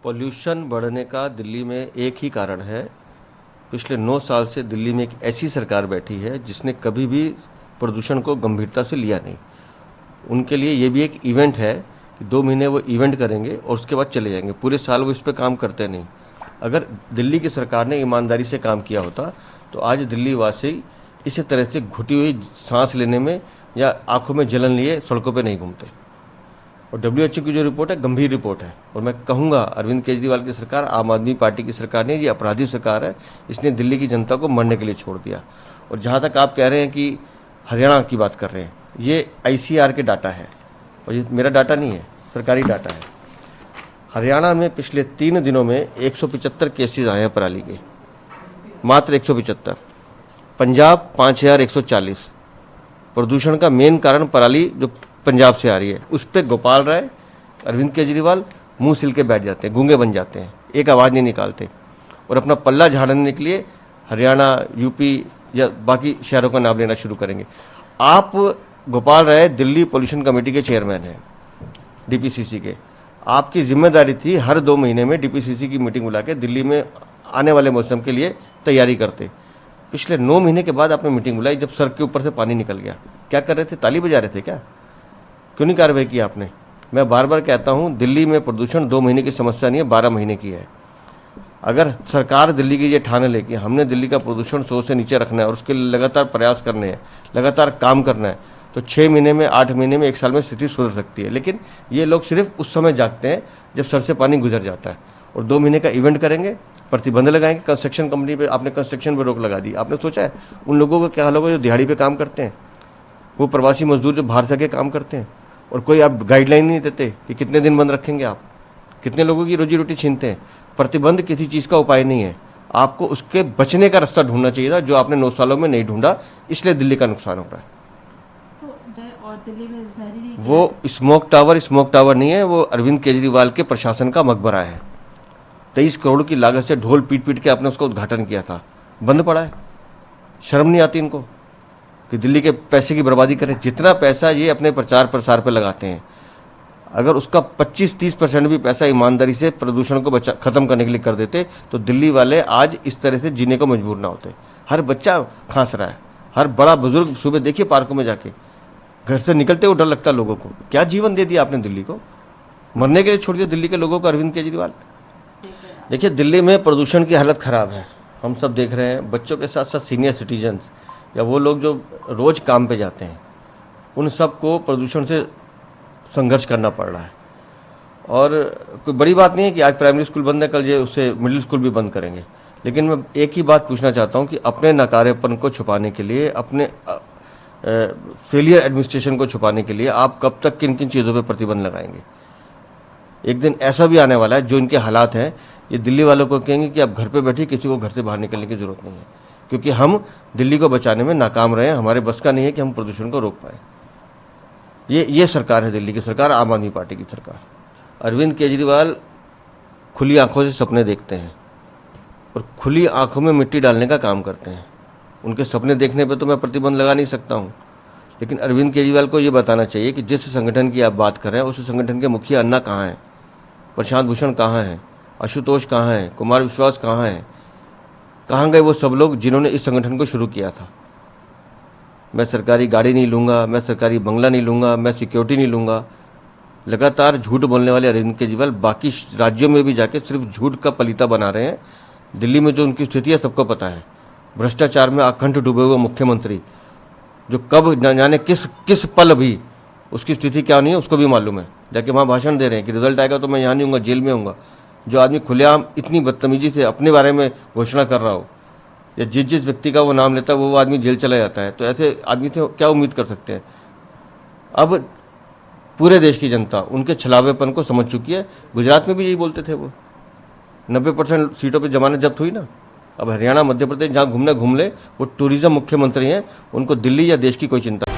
Pollution बढ़ने का दिल्ली में एक ही कारण है। पिछले 9 साल से दिल्ली में एक ऐसी सरकार बैठी है जिसने कभी भी प्रदूषण को गंभीरता से लिया नहीं। उनके लिए ये भी एक इवेंट है कि 2 महीने वो इवेंट करेंगे और उसके बाद चले जाएंगे। पूरे साल वो इस पर काम करते नहीं। अगर दिल्ली की सरकार ने ईमानदारी से काम किया होता तो आज दिल्ली वासी इसी तरह से घुटी हुई सांस लेने में या आंखों में जलन लिए सड़कों पर नहीं घूमते। और WHO की जो रिपोर्ट है गंभीर रिपोर्ट है। और मैं कहूँगा अरविंद केजरीवाल की सरकार, आम आदमी पार्टी की सरकार ने, ये अपराधी सरकार है। इसने दिल्ली की जनता को मरने के लिए छोड़ दिया। और जहाँ तक आप कह रहे हैं कि हरियाणा की बात कर रहे हैं, ये ICAR के डाटा है और ये मेरा डाटा नहीं है, सरकारी डाटा है। हरियाणा में पिछले 3 दिनों में 175 केसेज आए हैं पराली के, मात्र 175। पंजाब 5140। प्रदूषण का मेन कारण पराली जो पंजाब से आ रही है, उस पर गोपाल राय, अरविंद केजरीवाल मुंह सिल के बैठ जाते हैं, गूंगे बन जाते हैं, एक आवाज़ नहीं निकालते और अपना पल्ला झाड़ने के लिए हरियाणा, यूपी या बाकी शहरों का नाम लेना शुरू करेंगे। आप गोपाल राय दिल्ली पोल्यूशन कमेटी के चेयरमैन हैं, DPCC के। आपकी जिम्मेदारी थी हर 2 महीने में DPCC की मीटिंग बुला के दिल्ली में आने वाले मौसम के लिए तैयारी करते। पिछले 9 महीने के बाद आपने मीटिंग बुलाई जब सर के ऊपर से पानी निकल गया। क्या कर रहे थे? ताली बजा रहे थे क्या? क्यों नहीं कार्रवाई की आपने? मैं बार बार कहता हूं, दिल्ली में प्रदूषण 2 महीने की समस्या नहीं है, 12 महीने की है। अगर सरकार दिल्ली की ये ठान ले कि हमने दिल्ली का प्रदूषण 100 से नीचे रखना है और उसके लिए लगातार प्रयास करने हैं, लगातार काम करना है, तो 6 महीने में, 8 महीने में, 1 साल में स्थिति सुधर सकती है। लेकिन ये लोग सिर्फ उस समय जागते हैं जब सर से पानी गुजर जाता है। और 2 महीने का इवेंट करेंगे, प्रतिबंध लगाएंगे। कंस्ट्रक्शन कंपनी पे आपने कंस्ट्रक्शन पर रोक लगा दी। आपने सोचा है उन लोगों को क्या हाल होगा जो दिहाड़ी पे काम करते हैं, वो प्रवासी मजदूर जो बाहर से आके काम करते हैं? और कोई आप गाइडलाइन नहीं देते कि कितने दिन बंद रखेंगे आप, कितने लोगों की रोजी रोटी छीनते हैं। प्रतिबंध किसी चीज़ का उपाय नहीं है। आपको उसके बचने का रास्ता ढूंढना चाहिए था, जो आपने 9 सालों में नहीं ढूंढा, इसलिए दिल्ली का नुकसान हो रहा है। और दिल्ली में वो स्मोक टावर नहीं है, वो अरविंद केजरीवाल के प्रशासन का मकबरा है। 23 करोड़ की लागत से ढोल पीट पीट के आपने उसका उद्घाटन किया था, बंद पड़ा है। शर्म नहीं आती इनको कि दिल्ली के पैसे की बर्बादी करें? जितना पैसा ये अपने प्रचार प्रसार पे लगाते हैं, अगर उसका 25-30% भी पैसा ईमानदारी से प्रदूषण को खत्म करने के लिए कर देते तो दिल्ली वाले आज इस तरह से जीने को मजबूर ना होते। हर बच्चा खांस रहा है, हर बड़ा बुजुर्ग सुबह देखिए पार्कों में जाके, घर से निकलते हुए डर लगता है लोगों को। क्या जीवन दे दिया आपने दिल्ली को? मरने के लिए छोड़ दिया दिल्ली के लोगों को अरविंद केजरीवाल। देखिए, दिल्ली में प्रदूषण की हालत ख़राब है, हम सब देख रहे हैं। बच्चों के साथ साथ सीनियर सिटीजन्स या वो लोग जो रोज़ काम पे जाते हैं, उन सब को प्रदूषण से संघर्ष करना पड़ रहा है। और कोई बड़ी बात नहीं है कि आज प्राइमरी स्कूल बंद है, कल ये उससे मिडिल स्कूल भी बंद करेंगे। लेकिन मैं एक ही बात पूछना चाहता हूँ कि अपने नकारेपन को छुपाने के लिए, अपने फेलियर एडमिनिस्ट्रेशन को छुपाने के लिए आप कब तक किन किन चीज़ों पर प्रतिबंध लगाएंगे? एक दिन ऐसा भी आने वाला है जो इनके हालात हैं, ये दिल्ली वालों को कहेंगे कि आप घर पे बैठिए, किसी को घर से बाहर निकलने की जरूरत नहीं है, क्योंकि हम दिल्ली को बचाने में नाकाम रहे हैं। हमारे बस का नहीं है कि हम प्रदूषण को रोक पाए। ये सरकार है दिल्ली की सरकार, आम आदमी पार्टी की सरकार। अरविंद केजरीवाल खुली आंखों से सपने देखते हैं और खुली आंखों में मिट्टी डालने का काम करते हैं। उनके सपने देखने पे तो मैं प्रतिबंध लगा नहीं सकता हूँ, लेकिन अरविंद केजरीवाल को ये बताना चाहिए कि जिस संगठन की आप बात कर रहे हैं, उस संगठन के मुखिया अन्ना कहाँ हैं, प्रशांत भूषण कहाँ हैं, आशुतोष कहाँ हैं, कुमार विश्वास कहाँ हैं? कहाँ गए वो सब लोग जिन्होंने इस संगठन को शुरू किया था? मैं सरकारी गाड़ी नहीं लूँगा, मैं सरकारी बंगला नहीं लूँगा, मैं सिक्योरिटी नहीं लूँगा। लगातार झूठ बोलने वाले अरविंद केजरीवाल बाकी राज्यों में भी जाके सिर्फ झूठ का पलीता बना रहे हैं। दिल्ली में जो उनकी स्थिति है सबको पता है। भ्रष्टाचार में अखंड डूबे हुए मुख्यमंत्री, जो कब न जाने किस पल भी उसकी स्थिति क्या नहीं है उसको भी मालूम है। जाके वहाँ भाषण दे रहे हैं कि रिजल्ट आएगा तो मैं यहाँ नहीं हूँगा, जेल में हूँगा। जो आदमी खुलेआम इतनी बदतमीजी से अपने बारे में घोषणा कर रहा हो, या जिस व्यक्ति का वो नाम लेता है वो आदमी जेल चला जाता है, तो ऐसे आदमी से क्या उम्मीद कर सकते हैं? अब पूरे देश की जनता उनके छलावेपन को समझ चुकी है। गुजरात में भी यही बोलते थे वो, 90% सीटों पर जमानत जब्त हुई ना। अब हरियाणा, मध्य प्रदेश जहाँ घूमने घूम ले, वो टूरिज्म मुख्यमंत्री हैं, उनको दिल्ली या देश की कोई चिंता